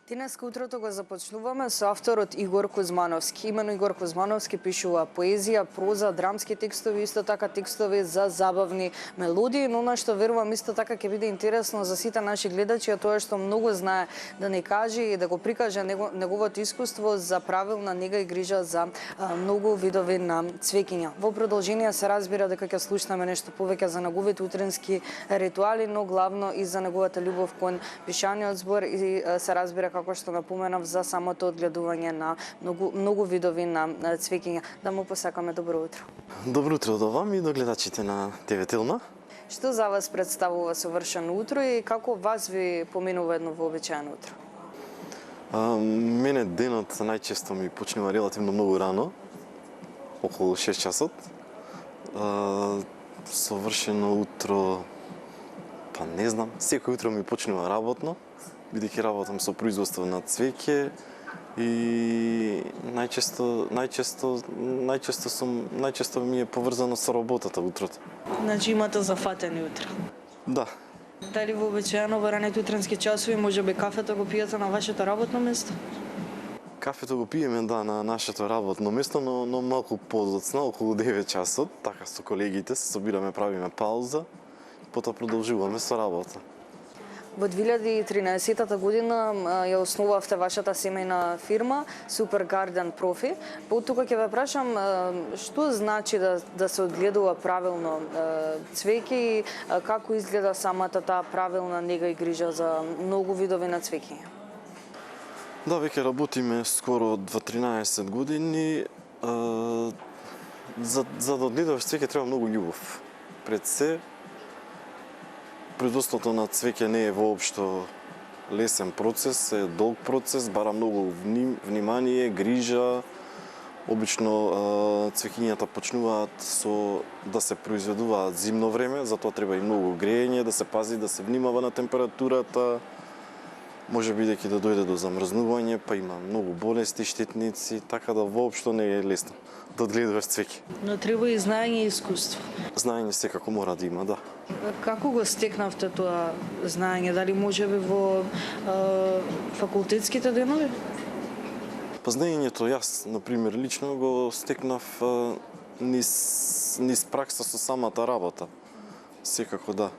Денеска утрото го започнуваме со авторот Игор Кузмановски. Имено Игор Кузмановски пишува поезија, проза, драмски текстови, исто така текстови за забавни мелодии, но она што верувам исто така ќе биде интересно за сите наши гледачи, а тоа што многу знае да не каже и да го прикаже неговото искуство за правилна нега и грижа за многу видови на цвеќиња. Во продолжение се разбира дека ќе слушнеме нешто повеќе за неговите утрински ритуали, но главно и за неговата љубов кон пишаниот збор и се разбира како што напоменав за самото одгледување на многу видови на цвеќиња. Да му посакаме добро утро. Добро утро до вам и до гледачите на ТВ Телна. Што за вас представува совршено утро и како вас ви поминува едно вообичаено утро? Мене денот најчесто ми почнува релативно многу рано, околу 6 часот. Совршено утро, па не знам, секој утро ми почнува работно, бидејќи работам со производство на цвеќе и најчесто ми е поврзано со работата утрото. Значи имате зафатени утро. Да. Дали вообичаено во ранете утрински часови можеби кафето го пиете на вашето работно место? Кафето го пиеме, да, на нашето работно место, но малку подоцна, околу 9 часот, така со колегите се собираме, правиме пауза, потоа продолжуваме со работа. Во 2013 година ја основавте вашата семејна фирма Super Garden Profi. По тука ќе ве прашам што значи да се одгледува правилно цвеќе и како изгледа самата таа правилна нега и грижа за многу видови на цвеќиња? Да, веќе работиме скоро 13 години. За да одгледуваш цвеќе треба многу љубов. Пред се, производството на цвеќе не е воопшто лесен процес, е долг процес, бара многу внимание, грижа. Обично цвеќињата почнуваат со да се произведуваат зимно време, затоа треба и многу грејење, да се пази, да се внимава на температурата. Може бидејќи да дојде до замрзнување, па има многу болести, штетници, така да воопшто не е лесно да одгледуваш цвеќе. Но треба и знаење и искуство. Знаење секако мора да има, да. Како го стекнавте тоа знаење? Дали можеби во факултетските денови? Па знаењето јас, например, лично го стекнав низ пракса со самата работа. Секако да.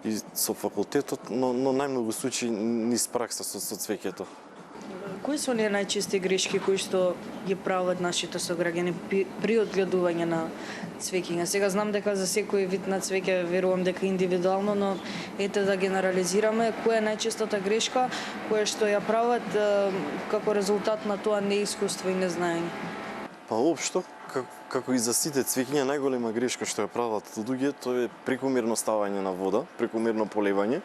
И со факултетот, но најмногу случаи низ пракса со цвеќето. Кои се оние најчести грешки кои што ги прават нашите сограѓани при одгледување на цвеќиња? Сега знам дека за секој вид на цвеќе верувам дека индивидуално, но ете да генерализираме, која е најчестата грешка која што ја прават како резултат на тоа неискуство и незнаење? Па општо, како и за сите цвеќиња, најголема грешка што ја прават луѓето тоа е прекумерно ставање на вода, прекумерно поливање.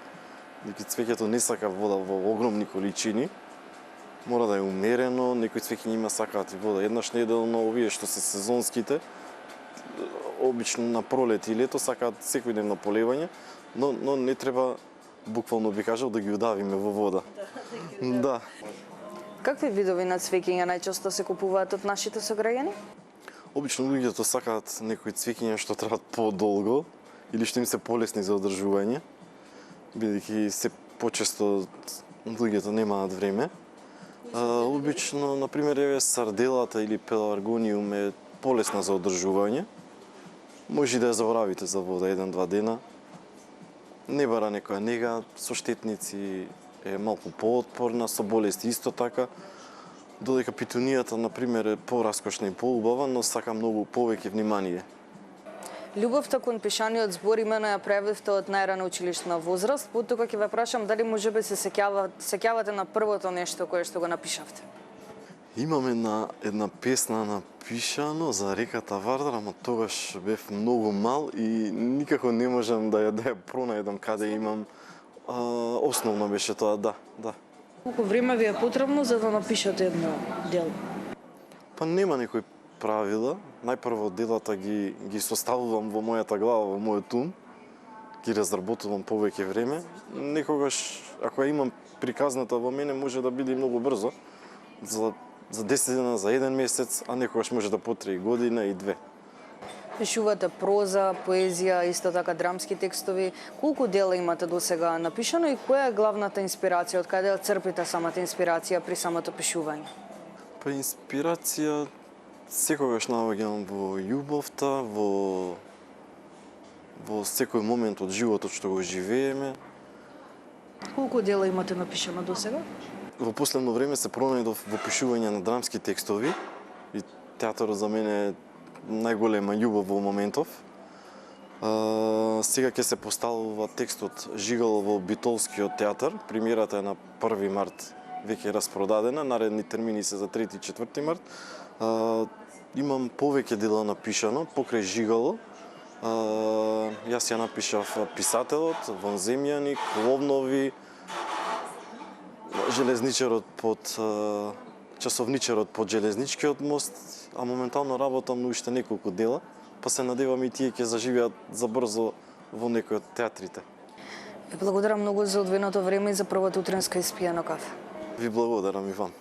Дека цвеќето не сака вода во огромни количини. Мора да е умерено, некои цвеќиња има сакаат и вода еднаш неделно, овие што се сезонските, обично на пролет и лето сакаат секојдневно поливање, но не треба, буквално би кажал, да ги удавиме во вода. Да. Какви видови на цвеќиња најчесто се купуваат од нашите сограѓани? Обично луѓето сакаат некои цвеќиња што траат подолго или што им се полесни за одржување, бидејќи се почесто луѓето немаат време. Обично, например, сарделата или пеларгониум е полесна за одржување. Може да ја заборавите за вода 1-2 дена. Не бара некоја нега, со штетници е малку поотпорна, со болести исто така. Додека петунијата, например, е пораскошна и поубава, но сака многу повеќе внимание. Љубовта кон пишаниот збор имено ја пројавивте од најрана училишна возраст. Потоа ќе ве прашам дали можеби се сеќавате на првото нешто кое што го напишавте? Имам една песна напишано за реката Вардар, ама тогаш бев многу мал и никако не можам да ја пронајдам каде имам. Основно беше тоа, да. Колку време ви е потребно за да напишете едно дело? Па нема некои правила. Најпрво делата ги составувам во мојата глава, во мојот ум, ги разработувам повеќе време. Некогаш, ако ја имам приказната во мене, може да биде многу брзо, за 10 дена, за 1 месец, а некогаш може да потреби година и 2. Пишувате проза, поезија, исто така драмски текстови. Колку дела имате досега напишано и која е главната инспирација, од каде црпите самата инспирација при самото пишување? Па инспирација секогаш наоѓам во љубовта, во секој момент од животот што го живееме. Колку дела имате напишано досега? Во последно време се пронајдов во пишување на драмски текстови и театарот за мене е најголема љубов во моментов. Сега ќе се поставува текстот Жигало во Битолскиот театар. Премиерата е на 1 март, веќе е распродадена, наредни термини се за 3 и 4 март. Имам повеќе дела напишано покрај Жигало. Јас ја напишав Писателот, Вонземјаник, Ловнови, Железничарот Часовничарот под железничкиот мост, а моментално работам на уште неколку дела, па се надевам и тие ќе заживеат забрзо во некој од театрите. Ви благодарам многу за одвоеното време и за првата утринска испијано кафе. Ви благодарам и вам.